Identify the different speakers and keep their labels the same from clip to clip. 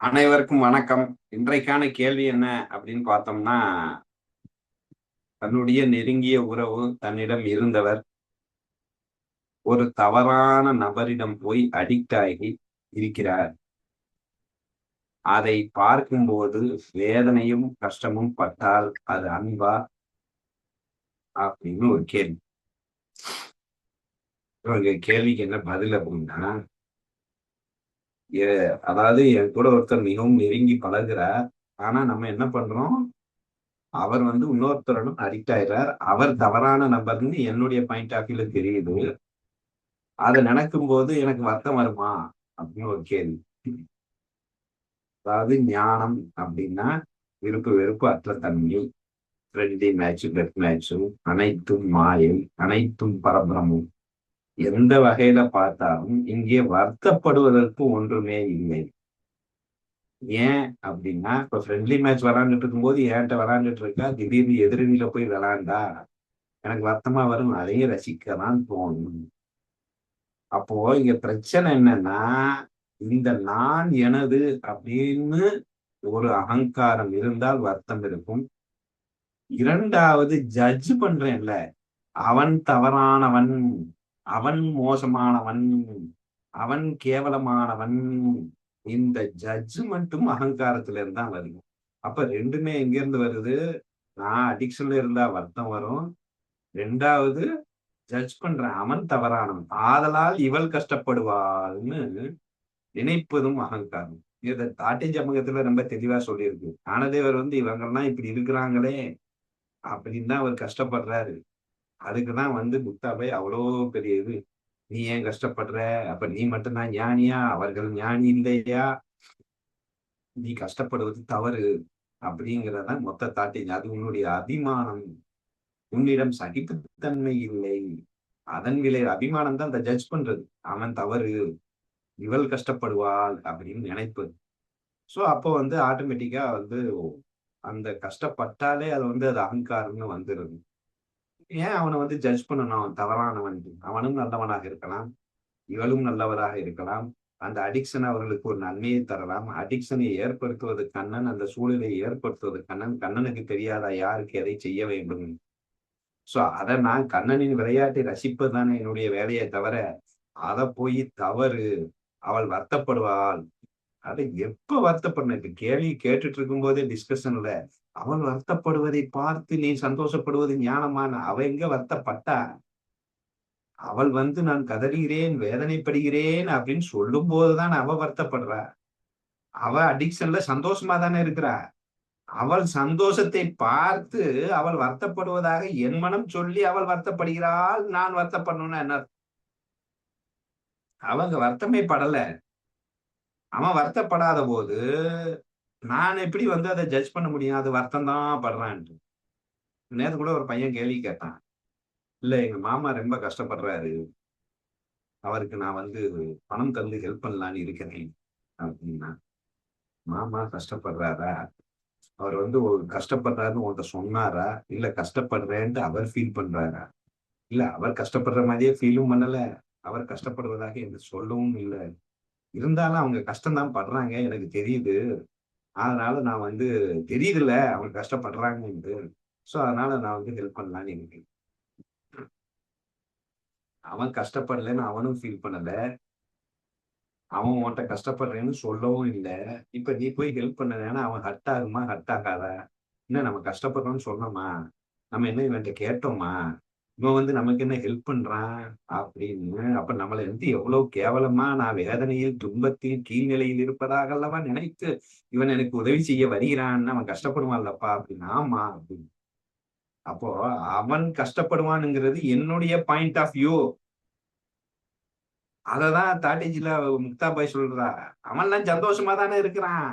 Speaker 1: அனைவருக்கும் வணக்கம். இன்றைக்கான கேள்வி என்ன அப்படின்னு பார்த்தோம்னா, தன்னுடைய நெருங்கிய உறவு தன்னிடம் இருந்தவர் ஒரு தவறான நபரிடம் போய் அடிக்ட் ஆகி இருக்கிறார். அதை பார்க்கும்போது வேதனையும் கஷ்டமும் பட்டால் அது அன்பா அப்படின்னு ஒரு கேள்வி. இவங்க கேள்விக்கு என்ன பதில் அப்படின்னா, அதாவது என் கூட ஒருத்தர் மிகவும் நெருங்கி பழகுறார். ஆனா நம்ம என்ன பண்றோம்? அவர் இன்னொருத்தருடன் அடிக்ட் ஆயிடுறார். அவர் தவறான நபர்ன்னு என்னுடைய பாயிண்ட் ஆஃப் வியூல தெரியுது. அத நினைக்கும்போது எனக்கு வருத்தம் வருமா? அப்படின்னு ஒரு கேள்வி. அதாவது ஞானம் அப்படின்னா, விருப்பு வெறுப்பு அற்ற தன்மை, ஃப்ரெண்ட்லி மேட்ச், டெத் மேட்ச்சும், அனைத்தும் மாயை, அனைத்தும் பரபிரமும். எந்த வகையில பார்த்தாலும் இங்கே வருத்தப்படுவதற்கு ஒன்றுமே இல்லை. ஏன் அப்படின்னா, இப்ப ஃப்ரெண்ட்லி மேட்ச் விளையாண்டுட்டு இருக்கும்போது என்கிட்ட விளையாண்டுட்டு இருக்கா, திடீர்னு எதிரணியில போய் விளையாண்டா, எனக்கு வருத்தமா வரும். அதையும் ரசிக்கதான் தோணும். அப்போ இங்க பிரச்சனை என்னன்னா, இந்த நான் எனது அப்படின்னு ஒரு அகங்காரம் இருந்தால் வருத்தம் இருக்கும். 2வது ஜட்ஜ் பண்றேன்ல, அவன் தவறானவன், அவன் மோசமானவன், அவன் கேவலமானவன். இந்த ஜட்ஜ்மெண்ட்டும் அகங்காரத்துல இருந்து தான் வருது. அப்ப 2மே எங்க இருந்து வருது? நான் அடிக்ஷன்ல இருந்தா வருத்தம் வரும். 2வது ஜட்ஜ் பண்றேன். அவன் தவறானவன். ஆதலால் இவள் கஷ்டப்படுவாள்ன்னு நினைப்பதும் அகங்காரம். இத தாட்டி ஜமகத்துல ரொம்ப தெளிவா சொல்லியிருக்கு. ஞானதேவர் இவங்கெல்லாம் இப்படி இருக்கிறாங்களே அப்படின்னு தான் அவர் கஷ்டப்படுறாரு. அதுக்குதான் முக்தாபாய் அவ்வளோ பெரிய இது. நீ ஏன் கஷ்டப்படுற? அப்ப நீ மட்டும் தான் ஞானியா? அவர்கள் ஞானி இல்லையா? நீ கஷ்டப்படுவது தவறு அப்படிங்கிறதான் மொத்த தாட்டிங்க. அது உன்னுடைய அபிமானம். உன்னிடம் சகிப்புத்தன்மை இல்லை. அதன் விளைவு அபிமானம் தான் இந்த ஜட்ஜ் பண்றது. அவன் தவறு, இவள் கஷ்டப்படுவாள் அப்படின்னு நினைப்பது. சோ அப்போ ஆட்டோமேட்டிக்கா அந்த கஷ்டப்பட்டாலே அது அகங்காரம்னு வந்துருது. ஏன் அவனை ஜட்ஜ் பண்ணணும்? அவன் தவறானவன். அவனும் நல்லவனாக இருக்கலாம். இவளும் நல்லவராக இருக்கலாம். அந்த அடிக்ஷன் அவர்களுக்கு ஒரு நன்மையை தரலாம். அடிக்ஷனை ஏற்படுத்துவது கண்ணன். அந்த சூழ்நிலையை ஏற்படுத்துவது கண்ணன். கண்ணனுக்கு தெரியாதா யாருக்கு எதை செய்ய வேண்டும்? சோ அத நான் கண்ணனின் விளையாட்டை ரசிப்பதுதானே என்னுடைய வேலையே தவிர, அத போய் தவறு, அவள் வருத்தப்படுவாள். அது எப்ப வருத்தப்படணும்? இப்ப கேள்வி கேட்டுட்டு இருக்கும்போதே டிஸ்கஷன்ல, அவள் வருத்தப்படுவதை பார்த்து நீ சந்தோஷப்படுவது ஞானமான? அவ எங்க வருத்தப்பட்டா? அவள் நான் கதறுகிறேன், வேதனைப்படுகிறேன் அப்படின்னு சொல்லும்போதுதான் அவ வருத்தப்படுறா. அவ அடிக்ஷன்ல சந்தோஷமா தானே இருக்கிறா. அவள் சந்தோஷத்தை பார்த்து அவள் வருத்தப்படுவதாக என் மனம் சொல்லி அவள் வருத்தப்படுகிறாள். நான் வருத்தப்படணும்னா என்ன அர்த்தம்? அவங்க வருத்தமே படல. அவன் வருத்தப்படாத போது, நான் எப்படி அத ஜட்ஜ் பண்ண முடியும்? அது வருத்தம் தான் படுறான்ட்டு. நேத்து கூட ஒரு பையன் கேள்வி கேட்டான். இல்ல எங்க மாமா ரொம்ப கஷ்டப்படுறாரு. அவருக்கு நான் பணம் தந்து ஹெல்ப் பண்ணலான்னு இருக்கிறேன் அப்படின்னா. மாமா கஷ்டப்படுறாரா? அவர் ஒரு கஷ்டப்படுறாருன்னு உன்ட்ட சொன்னாரா? இல்ல கஷ்டப்படுறேன்ட்டு அவர் ஃபீல் பண்றாரா? இல்ல அவர் கஷ்டப்படுற மாதிரியே ஃபீலும் பண்ணல. அவர் கஷ்டப்படுவதாக எனக்கு சொல்லவும் இல்ல. இருந்தாலும் அவங்க கஷ்டம் தான் படுறாங்க. எனக்கு தெரியுது. அதனால நான் தெரியுதுல்ல அவங்க கஷ்டப்படுறாங்கன்ட்டு. சோ அதனால நான் ஹெல்ப் பண்ணலான்னு இருக்கேன். அவன் கஷ்டப்படலன்னு அவனும் ஃபீல் பண்ணல. அவன் உன்ட்ட கஷ்டப்படுறேன்னு சொல்லவும் இல்ல. இப்ப நீ போய் ஹெல்ப் பண்ணலன்னா அவன் ஹர்ட் ஆகுமா? ஹர்ட் ஆகாதா? என்ன நம்ம கஷ்டப்படுறோம்ன்னு சொன்னோமா? நம்ம என்ன இவன்ட்ட கேட்டோமா? இவன் நமக்கு என்ன ஹெல்ப் பண்றான் அப்படின்னு. அப்ப நம்மள எவ்வளவு கேவலமா நான் வேதனையில், துன்பத்தில், கீழ்நிலையில் இருப்பதாக அல்லவா நினைத்து இவன் எனக்கு உதவி செய்ய வருகிறான்னு அவன் கஷ்டப்படுவான்லப்பா அப்படின்னு. ஆமா அப்படின்னு. அப்போ அவன் கஷ்டப்படுவான்ங்கிறது என்னுடைய பாயிண்ட் ஆஃப் வியூ. அததான் தாட்டிஜில முக்தாபாய் சொல்றா. அவன்லாம் சந்தோஷமா தானே இருக்கிறான்.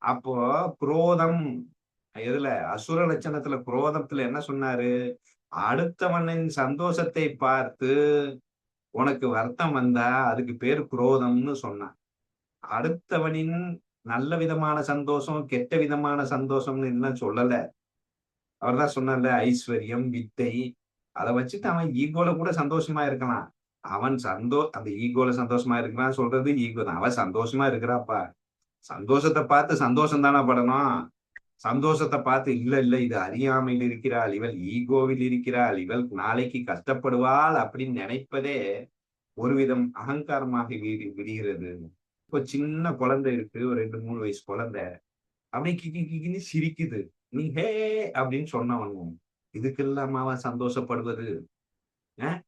Speaker 1: அப்போ குரோதம் எதுல? அசுர லட்சணத்துல குரோதத்துல என்ன சொன்னாரு? அடுத்தவனின் சந்தோஷத்தை பார்த்து உனக்கு வருத்தம் வந்தா அதுக்கு பேரு குரோதம்னு சொன்னான். அடுத்தவனின் நல்ல விதமான சந்தோஷம், கெட்ட விதமான சந்தோஷம்னு இன்னும் சொல்லல. அவர் தான் சொன்னார்ல ஐஸ்வர்யம், வித்தை. அத வச்சுட்டு அவன் ஈகோல கூட சந்தோஷமா இருக்கலாம். அவன் அந்த ஈகோல சந்தோஷமா இருக்கிறான் சொல்றது ஈகோ தான். அவ சந்தோஷமா இருக்கிறாப்பா. சந்தோஷத்தை பார்த்து சந்தோஷம் தானே படணும். சந்தோஷத்தை பார்த்து இல்ல இல்ல இது அறியாமையில் இருக்கிறாள், இவள் ஈகோவில் இருக்கிறாள், இவள் நாளைக்கு கஷ்டப்படுவாள் அப்படின்னு நினைப்பதே ஒரு விதம் அகங்காரமாக விடுகிறது. இப்போ சின்ன குழந்தை இருக்கு, ஒரு 2, 3 வயசு குழந்தை, அப்படியே கிக்கி கிக்கின்னு சிரிக்குது. நீ ஹே அப்படின்னு சொன்னவனும் இதுக்கெல்லாம் அவன் சந்தோஷப்படுவது? அஹ்?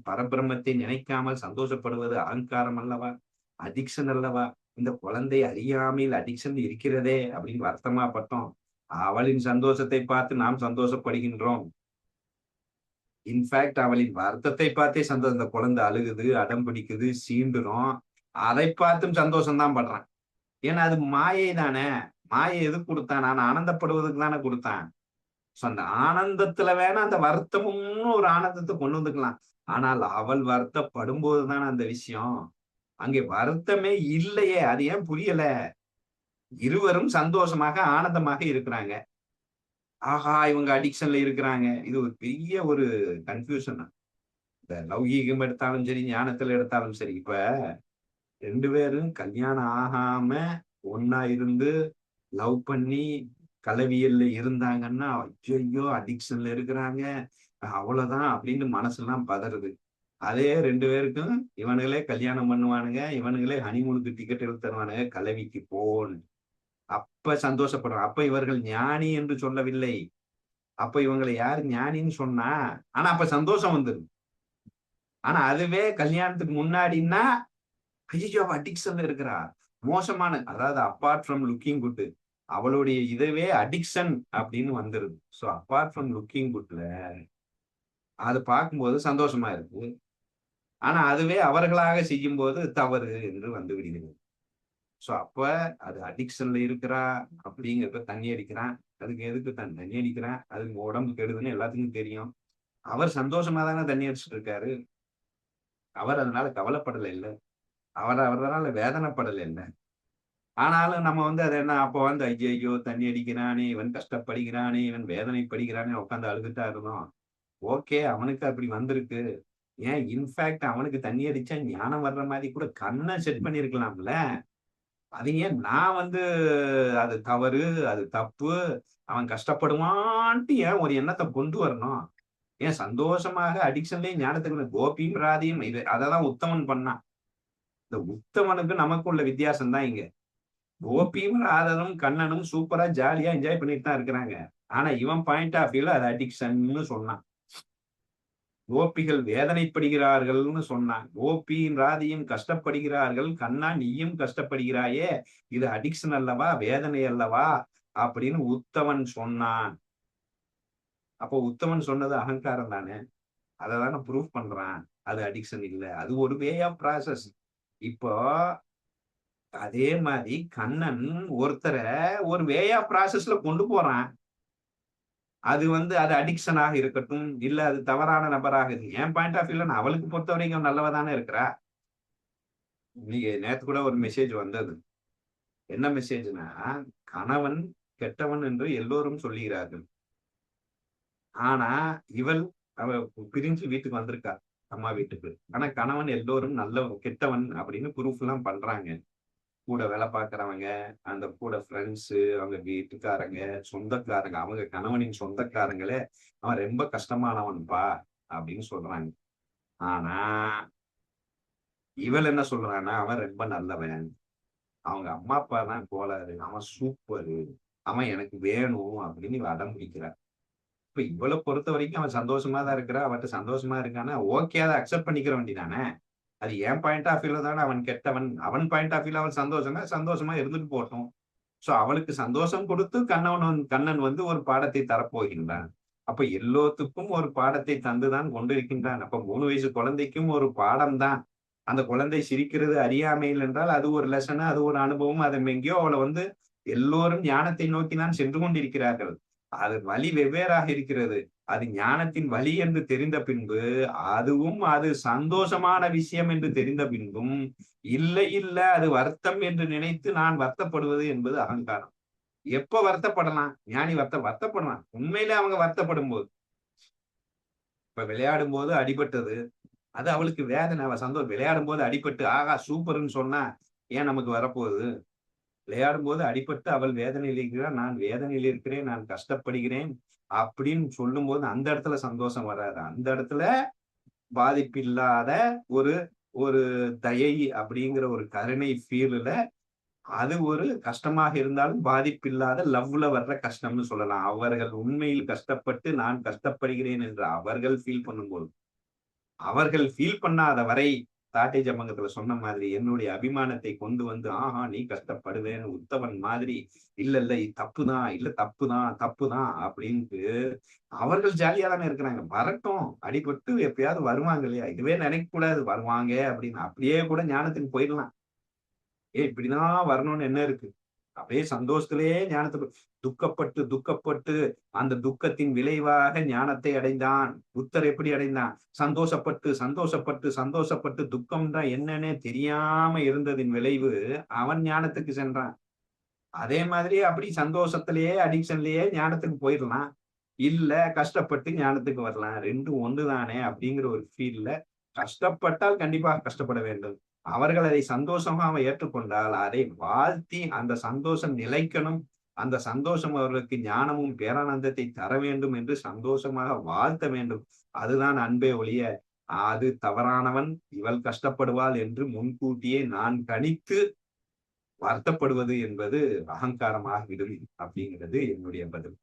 Speaker 1: பரபிரம்மத்தை நினைக்காமல் சந்தோஷப்படுவது அகங்காரம் அல்லவா? அடிக்ஷன் அல்லவா? இந்த குழந்தை அறியாமையில் அடிக்ஷன் இருக்கிறதே அப்படின்னு வருத்தமா பட்டோம். அவளின் சந்தோஷத்தை பார்த்து நாம் சந்தோஷப்படுகின்றோம். இன்ஃபேக்ட் அவளின் வருத்தத்தை பார்த்தே சந்தோஷம். இந்த குழந்தை அழுகுது, அடம் பிடிக்குது, சீண்டுறோம். அதை பார்த்தும் சந்தோஷம் தான் படுறான். ஏன்னா அது மாயை தானே. மாயை எதுக்கு கொடுத்தான்? நான் ஆனந்தப்படுவதுக்கு தானே கொடுத்தான். அந்த ஆனந்தத்துல வேணா அந்த வருத்தமும் ஒரு ஆனந்தத்தை கொண்டு வந்துக்கலாம். ஆனால் அவள் வருத்தப்படும் போதுதானே அந்த விஷயம். அங்கே வருத்தமே இல்லையே. அது ஏன் புரியல? இருவரும் சந்தோஷமாக ஆனந்தமாக இருக்கிறாங்க. ஆஹா இவங்க அடிக்ஷன்ல இருக்கிறாங்க. இது ஒரு பெரிய ஒரு கன்ஃபியூஷன். இந்த லௌகீகம் எடுத்தாலும் சரி, ஞானத்துல எடுத்தாலும் சரி. இப்ப 2 பேரும் கல்யாணம் ஆகாம ஒன்னா இருந்து லவ் பண்ணி கலவியல்ல இருந்தாங்கன்னா, ஐயோ அடிக்ஷன்ல இருக்கிறாங்க, அவ்வளவுதான் அப்படின்னு மனசெல்லாம் பதறுது. அதே 2 பேருக்கும் இவனுங்களே கல்யாணம் பண்ணுவானுங்க, இவனுங்களே ஹனிமூனுக்கு டிக்கெட் எடுத்து தருவானுங்க, கலவிக்கு போன்னு. அப்ப சந்தோஷப்படுறான். அப்ப இவர்கள் ஞானி என்று சொல்லவில்லை. அப்ப இவங்களை யாரு ஞானின்னு சொன்னா? ஆனா அப்ப சந்தோஷம் வந்துடும். ஆனா அதுவே கல்யாணத்துக்கு முன்னாடின்னா, ஐயோ அவ அடிக்ஷன்ல இருக்கிறா, மோசமான, அதாவது அப்பார்ட் ஃப்ரம் லுக்கிங் குட், அவளுடைய இதுவே அடிக்ஷன் அப்படின்னு வந்துருது. சோ அப்பார்ட் ஃப்ரம் லுக்கிங் குட்ல அது பார்க்கும்போது சந்தோஷமா இருக்கு. ஆனா அதுவே அவர்களாக செய்யும் போது தவறு என்று வந்து விடுகிறது. சோ அப்ப அது அடிக்ஷன்ல இருக்கிறா அப்படிங்கிறப்ப தண்ணி அடிக்கிறான். அதுக்கு எதுக்கு தண்ணி அடிக்கிறான்? அதுக்கு உடம்பு கெடுதுன்னு எல்லாத்துக்கும் தெரியும். அவர் சந்தோஷமா தானே தண்ணி அடிச்சுட்டு இருக்காரு. அவர் அதனால கவலைப்படல இல்ல. அவரால வேதனைப்படல இல்ல. ஆனாலும் நம்ம வந்து அது என்ன அப்போ வந்து ஐயையோ தண்ணி அடிக்கிறானே, இவன் கஷ்டப்படுகிறானே, இவன் வேதனைப்படுகிறானே உட்கார்ந்து அழுதுட்டா இருந்தோம். ஓகே அவனுக்கு அப்படி வந்திருக்கு. ஏன் இன்ஃபேக்ட் அவனுக்கு தண்ணி அடிச்சா ஞானம் வர்ற மாதிரி கூட கண்ணை செட் பண்ணிருக்கலாம்ல. அது ஏன் நான் வந்து அது தவறு, அது தப்பு, அவன் கஷ்டப்படுவான்ட்டு ஏன் ஒரு எண்ணத்தை கொண்டு வரணும்? ஏன் சந்தோஷமாக அடிக்ஷன்லயும் ஞானத்துக்கு கோபியும் ராதியும் இது அததான் உத்தமன் பண்ணான். இந்த உத்தமனுக்கு நமக்கு உள்ள வித்தியாசம் தான் இங்க. கோபியும் ராதனும் கண்ணனும் சூப்பரா ஜாலியா என்ஜாய் பண்ணிட்டு தான் இருக்கிறாங்க. ஆனா இவன் பாயிண்ட் ஆஃப் வியூல அது அடிக்ஷன்னு சொன்னான். கோபிகள் வேதனைப்படுகிறார்கள்னு சொன்னான். கோபியும் ராதியும் கஷ்டப்படுகிறார்கள், கண்ணா நீயும் கஷ்டப்படுகிறாயே, இது அடிக்ஷன் அல்லவா, வேதனை அல்லவா அப்படின்னு உத்தமன் சொன்னான். அப்போ உத்தமன் சொன்னது அகங்காரம் தானே. அதை தானே ப்ரூஃப் பண்றான். அது அடிக்ஷன் இல்ல, அது ஒரு வே ஆஃப் ப்ராசஸ். இப்போ அதே மாதிரி கண்ணன் ஒருத்தரை ஒரு வே ஆஃப் ப்ராசஸ்ல கொண்டு போறான். அது வந்து அது அடிக்ஷனாக இருக்கட்டும், இல்ல அது தவறான நபராக இருக்கு. என் பாயிண்ட் ஆஃப் வியூல அவளுக்கு பொறுத்த வரைக்கும் நல்லவ தானே இருக்கிறா. நீங்க நேத்து கூட ஒரு மெசேஜ் வந்தது. என்ன மெசேஜ்னா, கணவன் கெட்டவன் என்று எல்லோரும் சொல்லுகிறார்கள். ஆனா இவள் அவ பிரிஞ்சு வீட்டுக்கு வந்திருக்கா, அம்மா வீட்டுக்கு. ஆனா கணவன் எல்லோரும் நல்லவன் கெட்டவன் அப்படின்னு ப்ரூஃப் எல்லாம் பண்றாங்க. கூட வேலை பார்க்கறவங்க, அந்த கூட ஃப்ரெண்ட்ஸ், அவங்க வீட்டுக்காரங்க, சொந்தக்காரங்க, அவங்க கணவனின் சொந்தக்காரங்களே அவன் ரொம்ப கஷ்டமானவன்பா அப்படின்னு சொல்றாங்க. ஆனா இவள் என்ன சொல்றான்னா, அவன் ரொம்ப நல்லவன், அவங்க அம்மா அப்பா தான் கோளாறு, அவன் சூப்பரு, அவன் எனக்கு வேணும் அப்படின்னு இவ அடம் பிடிக்கிறான். இப்ப இவளை பொறுத்த வரைக்கும் அவன் சந்தோஷமா தான் இருக்கிறா, அவட்ட சந்தோஷமா இருக்கானா ஓகே, அதை அக்செப்ட் பண்ணிக்கிற வேண்டியதானே. அது என் பாயிண்ட் ஆஃப் வியூல தானே அவன் கெட்டவன், அவன் பாயிண்ட் ஆஃப் வியூல அவன் சந்தோஷமா சந்தோஷமா இருந்துட்டு போட்டோம். சோ அவளுக்கு சந்தோஷம் கொடுத்து கண்ணன் வந்து ஒரு பாடத்தை தரப்போகின்றான். அப்ப எல்லோத்துக்கும் ஒரு பாடத்தை தந்துதான் கொண்டிருக்கின்றான். அப்ப 3 வயசு குழந்தைக்கும் ஒரு பாடம் தான். அந்த குழந்தை சிரிக்கிறது அறியாமையில் என்றால் அது ஒரு லெசன், அது ஒரு அனுபவம். அதை எங்கேயோ அவளை வந்து எல்லோரும் ஞானத்தை நோக்கி தான் சென்று கொண்டிருக்கிறார்கள். அது வழி வெவ்வேறாக இருக்கிறது. அது ஞானத்தின் வழி என்று தெரிந்த பின்பு, அதுவும் அது சந்தோஷமான விஷயம் என்று தெரிந்த பின்பும், இல்லை இல்ல அது வருத்தம் என்று நினைத்து நான் வருத்தப்படுவது என்பது அகங்காரம். எப்ப வருத்தப்படலாம்? ஞானி வருத்தப்படலாம் உண்மையிலே அவங்க வருத்தப்படும் போது. இப்ப விளையாடும் போது அடிபட்டது, அது அவளுக்கு வேதனை. அவ விளையாடும் போது அடிபட்டு ஆகா சூப்பர்ன்னு சொன்னா ஏன் நமக்கு வரப்போகுது? விளையாடும்போது அடிபட்டு அவள் வேதனையில் இருக்கிறாள். நான் வேதனையில் இருக்கிறேன். நான் கஷ்டப்படுகிறேன். அப்படின்னு சொல்லும்போது அந்த இடத்துல சந்தோஷம் வராது. அந்த இடத்துல பாதிப்பில்லாத ஒரு ஒரு தயை அப்படிங்கிற ஒரு கருணை ஃபீல்ல அது ஒரு கஷ்டமாக இருந்தாலும் பாதிப்பில்லாத லவ்ல வர்ற கஷ்டம்னு சொல்லலாம். அவர்கள் உண்மையில் கஷ்டப்பட்டு நான் கஷ்டப்படுகிறேன் என்று அவர்கள் ஃபீல் பண்ணும்போது. அவர்கள் ஃபீல் பண்ணாத வரை சாட்டை ஜம்பங்கத்துல சொன்ன மாதிரி என்னுடைய அபிமானத்தை கொண்டு வந்து, ஆஹா நீ கஷ்டப்படுவேன்னு உத்தவன் மாதிரி, இல்ல இல்ல இது தப்புதான், இல்ல தப்புதான், தப்புதான் அப்படின்ட்டு அவர்கள் ஜாலியா தானே இருக்கிறாங்க. வரட்டும், அடிபட்டு எப்பயாவது வருவாங்க இல்லையா? இதுவே நினைக்கக் கூடாது வருவாங்க அப்படின்னு. அப்படியே கூட ஞானத்துக்கு போயிடலாம். இப்படிதான் வரணும்னு என்ன இருக்கு? அப்படியே சந்தோஷத்திலேயே ஞானத்துக்கு துக்கப்பட்டு, துக்கப்பட்டு அந்த துக்கத்தின் விளைவாக ஞானத்தை அடைந்தான். புத்தர் எப்படி அடைந்தான்? சந்தோஷப்பட்டு, சந்தோஷப்பட்டு, சந்தோஷப்பட்டு துக்கம்னா என்னன்னே தெரியாம இருந்ததின் விளைவு, அவன் ஞானத்துக்கு சென்றான். அதே மாதிரி அப்படி சந்தோஷத்திலேயே, அடிக்ஷன்லயே ஞானத்துக்கு போயிரலாம். இல்ல கஷ்டப்பட்டு ஞானத்துக்கு வரலாம். 2ம் ஒண்ணு தானே அப்படிங்கிற ஒரு ஃபீல்ல கஷ்டப்பட்டால் கண்டிப்பாக கஷ்டப்பட வேண்டும். அவர்கள் அதை சந்தோஷமாக ஏற்றுக்கொண்டால், அதை வாழ்த்தி அந்த சந்தோஷம் நிலைக்கணும். அந்த சந்தோஷம் அவர்களுக்கு ஞானமும், பேரானந்தத்தை தர வேண்டும் என்று சந்தோஷமாக வாழ்த்த வேண்டும். அதுதான் அன்பே ஒழிய, அது தவறானவன், இவள் கஷ்டப்படுவாள் என்று முன்கூட்டியே நான் கணித்து வருத்தப்படுவது என்பது அகங்காரமாகிவிடும் அப்படிங்கிறது என்னுடைய பதில்.